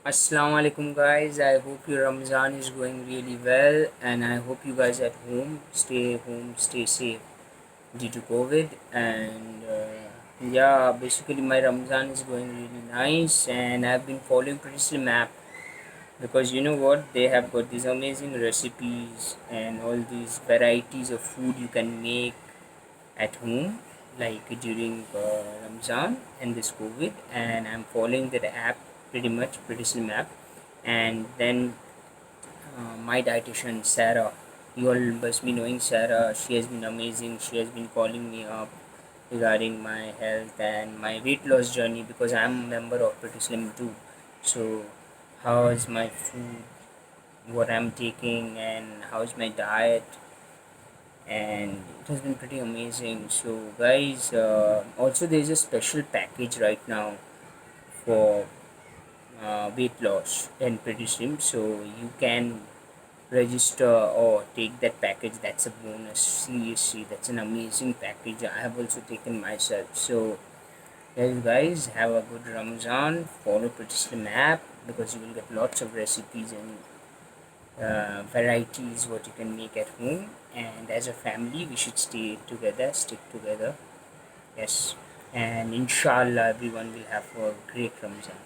Assalamu alaikum guys. I hope your Ramadan is going really well, and I hope you guys at home, stay safe due to COVID. And yeah, basically my Ramadan is going really nice, and I've been following Prettislim app because you know what, they have got these amazing recipes and all these varieties of food you can make at home, like during Ramadan and this COVID. And I'm following that app pretty much, Prettislim app. And then my dietitian Sarah, you all must be knowing Sarah. She has been amazing. She has been calling me up regarding my health and my weight loss journey because I'm a member of Prettislim too. So how is my food, what I'm taking, and how's my diet, and it has been pretty amazing. So guys, also there's a special package right now for weight loss and pretty slim, so you can register or take that package. That's a bonus. Seriously, that's an amazing package. I have also taken myself. So guys, have a good Ramadan. Follow Prettislim app because you will get lots of recipes and varieties what you can make at home. And as a family, we should stay together, stick together. Yes, and inshallah, everyone will have a great Ramadan.